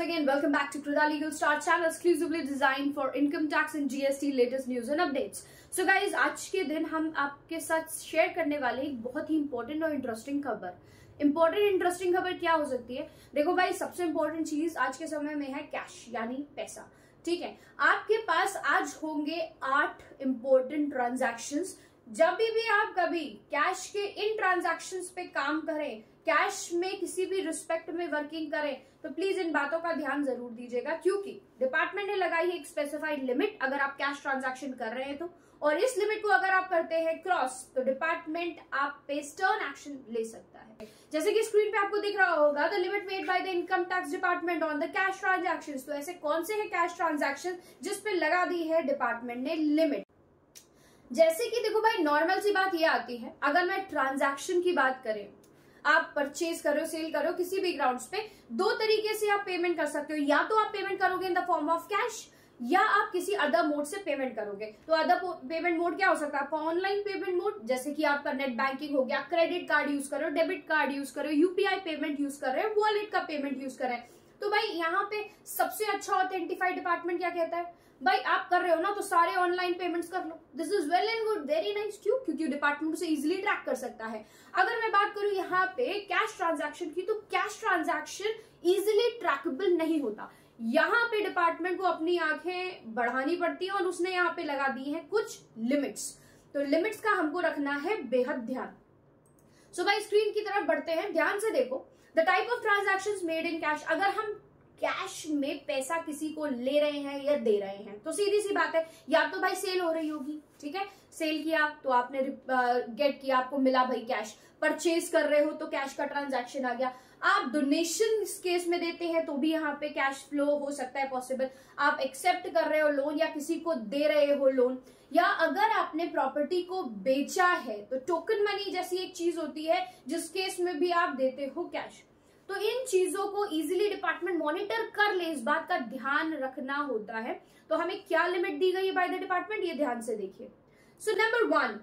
again, welcome back to Krida Legal Star channel exclusively designed for income tax and GST latest news and updates. So guys, आज के दिन हम आपके साथ share करने वाले एक बहुत ही इंपॉर्टेंट और इंटरेस्टिंग खबर क्या हो सकती है। देखो भाई, सबसे इंपॉर्टेंट चीज आज के समय में है कैश यानी पैसा। ठीक है, आपके पास आज होंगे 8 इंपॉर्टेंट ट्रांजैक्शंस। जब भी आप कभी कैश के इन ट्रांजैक्शंस पे काम करें, कैश में किसी भी रिस्पेक्ट में वर्किंग करें, तो प्लीज इन बातों का ध्यान जरूर दीजिएगा, क्योंकि डिपार्टमेंट ने लगाई है एक स्पेसिफाइड लिमिट अगर आप कैश ट्रांजैक्शन कर रहे हैं तो, और इस लिमिट को अगर आप करते हैं क्रॉस तो डिपार्टमेंट आप पे स्टर्न एक्शन ले सकता है। जैसे कि स्क्रीन पे आपको दिख रहा होगा, the limit made by the income tax department on the cash transaction. तो ऐसे कौन से हैं कैश ट्रांजैक्शन जिसपे लगा दी है डिपार्टमेंट ने लिमिट। जैसे कि देखो भाई, नॉर्मल सी बात ये आती है, अगर मैं ट्रांजैक्शन की बात करें, आप परचेज करो, सेल करो, किसी भी ग्राउंड्स पे दो तरीके से आप पेमेंट कर सकते हो। या तो आप पेमेंट करोगे in the form of cash, या आप किसी अदर मोड से पेमेंट करोगे। तो अदर पेमेंट मोड क्या हो सकता है आपका? ऑनलाइन पेमेंट मोड, जैसे कि आपका नेट बैंकिंग हो गया, क्रेडिट कार्ड यूज करो, डेबिट कार्ड यूज करो, यूपीआई पेमेंट यूज कर रहे हैं, वॉलेट का पेमेंट यूज कर रहे हैं। तो भाई यहाँ पे सबसे अच्छा ऑथेंटिफाइड डिपार्टमेंट क्या कहता है, भाई आप कर रहे हो ना तो सारे ऑनलाइन पेमेंट्स कर लो। This is well and good, very nice. क्यों? क्योंकि डिपार्टमेंट उसे इजीली ट्रैक कर सकता है। अगर मैं बात करूं यहाँ पे कैश ट्रांजैक्शन की, तो कैश ट्रांजैक्शन इजीली ट्रैकेबल नहीं होता। यहाँ पे डिपार्टमेंट को अपनी आंखें बढ़ानी पड़ती है और उसने यहाँ पे लगा दी है कुछ लिमिट्स। तो लिमिट्स का हमको रखना है बेहद ध्यान। सो भाई स्क्रीन की तरफ बढ़ते हैं, ध्यान से देखो। The type of transactions made in cash, अगर हम कैश में पैसा किसी को ले रहे हैं या दे रहे हैं तो सीधी सी बात है, या तो भाई सेल हो रही होगी, ठीक है, सेल किया तो आपने गेट किया, आपको मिला भाई कैश। परचेज कर रहे हो तो कैश का ट्रांजैक्शन आ गया। आप डोनेशन केस में देते हैं तो भी यहाँ पे कैश फ्लो हो सकता है पॉसिबल। आप एक्सेप्ट कर रहे हो लोन या किसी को दे रहे हो लोन, या अगर आपने प्रॉपर्टी को बेचा है तो टोकन मनी जैसी एक चीज होती है जिस केस में भी आप देते हो कैश। तो इन चीजों को इजीली डिपार्टमेंट मॉनिटर कर ले, इस बात का ध्यान रखना होता है। तो हमें क्या लिमिट दी गई है बाय द डिपार्टमेंट, ये ध्यान से देखिए। सो नंबर 1,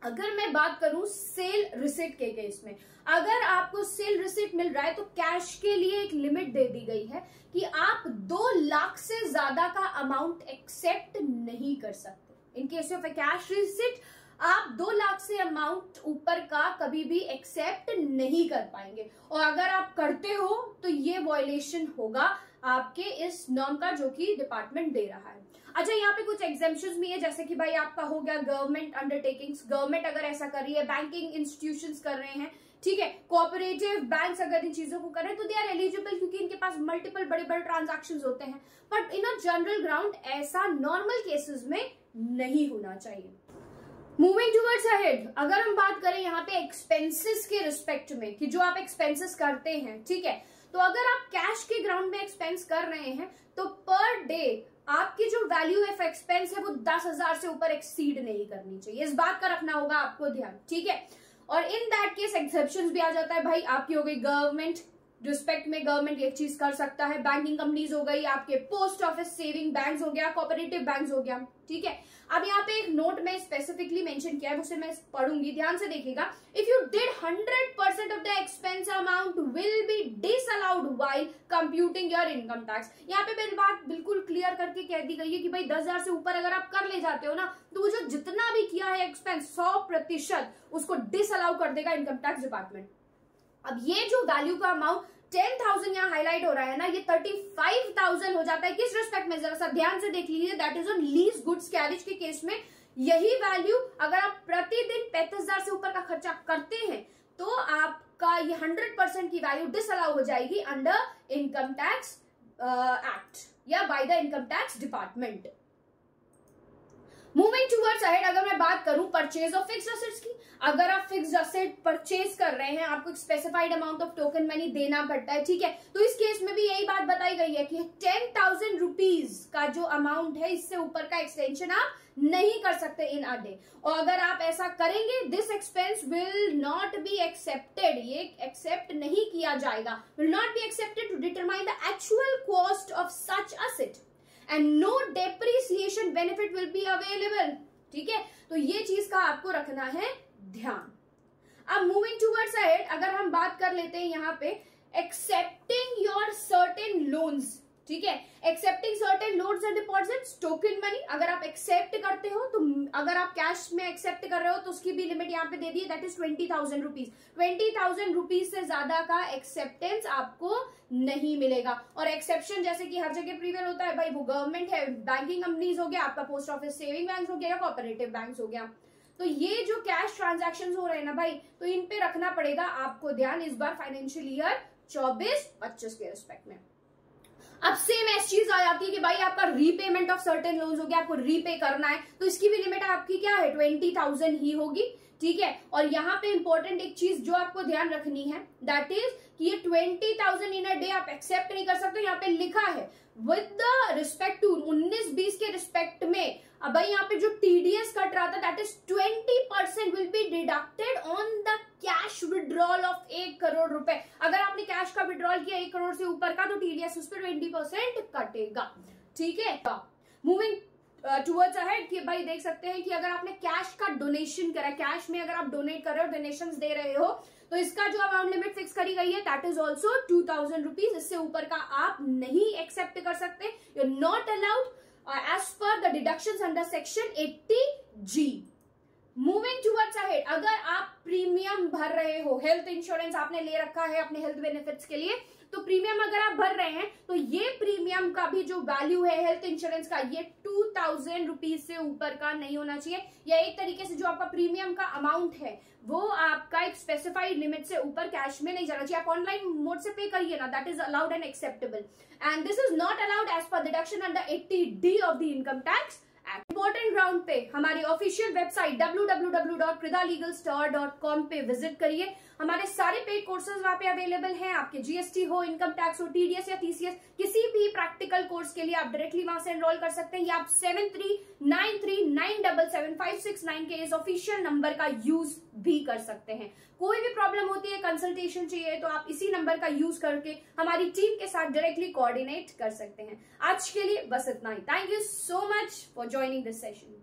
अगर मैं बात करूं सेल रिसिट के केस में, अगर आपको सेल रिसिट मिल रहा है तो कैश के लिए एक लिमिट दे दी गई है कि आप 2 लाख से ज्यादा का अमाउंट एक्सेप्ट नहीं कर सकते। In case of A cash receipt आप 2 लाख से अमाउंट ऊपर का कभी भी एक्सेप्ट नहीं कर पाएंगे, और अगर आप करते हो तो ये वॉयलेशन होगा आपके इस नॉर्म का जो कि डिपार्टमेंट दे रहा है। अच्छा, यहाँ पे कुछ एग्जेम्पशंस भी है, जैसे कि भाई आपका हो गया गवर्नमेंट अंडरटेकिंग्स, गवर्नमेंट अगर ऐसा कर रही है, बैंकिंग इंस्टीट्यूशंस कर रहे हैं, ठीक है, कोऑपरेटिव बैंक्स अगर इन चीजों को करें तो दे आर एलिजिबल, क्योंकि इनके पास मल्टीपल बड़े बड़े ट्रांजैक्शंस होते हैं। But in a general ground ऐसा नॉर्मल केसेस में नहीं होना चाहिए। मूविंग टूवर्ड्स अहेड, अगर हम बात करें यहाँ पे एक्सपेंसेस के रिस्पेक्ट में कि जो आप एक्सपेंसेस करते हैं, ठीक है, तो अगर आप कैश के ग्राउंड में एक्सपेंस कर रहे हैं तो पर डे आपकी जो वैल्यू है एक्सपेंस है वो 10,000 से ऊपर एक्सीड नहीं करनी चाहिए। इस बात का रखना होगा आपको ध्यान, ठीक है। और इन दैट केस एक्सेप्शंस भी आ जाता है भाई, आपकी हो गई गवर्नमेंट रिस्पेक्ट में, गवर्नमेंट एक चीज कर सकता है, बैंकिंग कंपनीज हो गई, आपके पोस्ट ऑफिस सेविंग बैंक्स हो गया, कोऑपरेटिव बैंक्स हो गया, ठीक है। अब यहाँ पे एक नोट में स्पेसिफिकली मेंशन किया है, उसे मैं पढ़ूंगी, ध्यान से देखिएगा। If you did 100% of the expense amount will be disallowed while computing your income tax. यहाँ पे मेरी बात बिल्कुल क्लियर करके कह दी गई है कि भाई 10,000 से ऊपर अगर आप कर ले जाते हो ना, तो वो जो जितना भी किया है एक्सपेंस 100% उसको डिसअलाउ कर देगा इनकम टैक्स डिपार्टमेंट। अब ये जो वैल्यू का अमाउंट 10,000 यहाँ हाईलाइट हो रहा है ना, ये 35,000 हो जाता है। किस रिस्पेक्ट में, जरा सा ध्यान से देख लीजिए, that is on lease goods carriage के केस में। यही वैल्यू अगर आप प्रतिदिन 35,000 से ऊपर का खर्चा करते हैं तो आपका ये 100% की वैल्यू डिसअलाउ हो जाएगी अंडर इनकम टैक्स एक्ट या by the income tax department. Moving towards ahead, अगर मैं बात करूं परचेज ऑफ फिक्स्ड असेट्स की, अगर आप फिक्स्ड असेट परचेज कर रहे हैं, आपको एक specified amount of token money देना पड़ता है, ठीक है, तो इस केस में भी यही बात बताई गई है कि 10,000 रुपीज का जो अमाउंट है इससे ऊपर का एक्सटेंशन आप नहीं कर सकते इन अ डे। और अगर आप ऐसा करेंगे, this expense will not be accepted, ये एक्सेप्ट नहीं किया जाएगा, will not be accepted to determine the actual cost of such asset and no depreciation benefit will be available, ठीक है। तो ये चीज का आपको रखना है ध्यान। अब मूविंग टूवर्ड्स अहेड, अगर हम बात कर लेते हैं यहाँ पे एक्सेप्टिंग योर सर्टेन लोन्स, ठीक है, accepting certain loans and deposits, token money, अगर आप एक्सेप्ट करते हो तो अगर आप कैश में एक्सेप्ट कर रहे हो तो उसकी भी लिमिट यहाँ पे दे दी है, दैट इज 20,000 रुपीज। 20,000 रुपीज से ज्यादा का एक्सेप्टेंस आपको नहीं मिलेगा। और एक्सेप्शन जैसे कि हर जगह प्रीवेल होता है भाई, वो गवर्नमेंट है, बैंकिंग कंपनीज हो गया, आपका पोस्ट ऑफिस सेविंग बैंक हो गया या कोऑपरेटिव बैंक हो गया। तो ये जो कैश ट्रांजैक्शंस हो रहे हैं ना भाई, तो इन पे रखना पड़ेगा आपको ध्यान इस बार फाइनेंशियल ईयर 24-25 के रिस्पेक्ट में। अब सेम ऐसी चीज आ जाती है कि भाई आपका रीपेमेंट ऑफ सर्टेन लोन्स हो गया, आपको रीपे करना है, तो इसकी भी लिमिट आपकी क्या है, 20,000 ही होगी, ठीक है। और यहाँ पे इंपॉर्टेंट एक चीज जो आपको ध्यान रखनी है, दैट इज कि ये 20,000 इन अ डे आप एक्सेप्ट नहीं कर सकते। यहाँ पे लिखा है विद द रिस्पेक्ट टू 19-20 के रिस्पेक्ट में, अब भाई यहाँ पे जो टीडीएस कट रहा था that is 20% will be deducted on the cash withdrawal of 1 crore रुपए। अगर आपने कैश का विड्रॉल किया 1 करोड़ से ऊपर का, तो टीडीएस उस पर 20% कटेगा, ठीक है। मूविंग टुवर्ड्स अहेड कि भाई देख सकते हैं कि अगर आपने कैश का डोनेशन करा, कैश में अगर आप डोनेट कर रहे हो, डोनेशंस दे रहे हो, तो इसका जो अमाउंट लिमिट फिक्स करी गई है दैट इज ऑल्सो 2,000 रुपीज। इससे ऊपर का आप नहीं एक्सेप्ट कर सकते, you are not allowed as per the deductions under section 80G। Moving towards ahead, अगर आप प्रीमियम भर रहे हो, हेल्थ इंश्योरेंस आपने ले रखा है अपने हेल्थ बेनिफिट्स के लिए, तो प्रीमियम अगर आप भर रहे हैं तो ये प्रीमियम का भी जो वैल्यू है हेल्थ इंश्योरेंस का, ये 2,000 रुपीज से ऊपर का नहीं होना चाहिए। या एक तरीके से जो आपका प्रीमियम का अमाउंट है वो आपका एक स्पेसिफाइड लिमिट से ऊपर कैश में नहीं जाना चाहिए। आप ऑनलाइन मोड से पे करिए ना, that is allowed and acceptable, and this is not allowed as per deduction under 80D of the income tax. Important ground पे हमारी ऑफिशियल वेबसाइट www.kridalegalstore.com पे विजिट करिए। हमारे सारे पेड कोर्सेज वहां पे अवेलेबल हैं। आपके जीएसटी हो, इनकम टैक्स हो, टीडीएस या टीसीएस, किसी भी प्रैक्टिकल कोर्स के लिए आप डायरेक्टली वहां से एनरोल कर सकते हैं, या आप 7393977569 के इस ऑफिशियल नंबर का यूज भी कर सकते हैं। कोई भी प्रॉब्लम होती है, कंसल्टेशन चाहिए, तो आप इसी नंबर का यूज करके हमारी टीम के साथ डायरेक्टली कोऑर्डिनेट कर सकते हैं। आज के लिए बस इतना ही। Thank you so much for joining this session.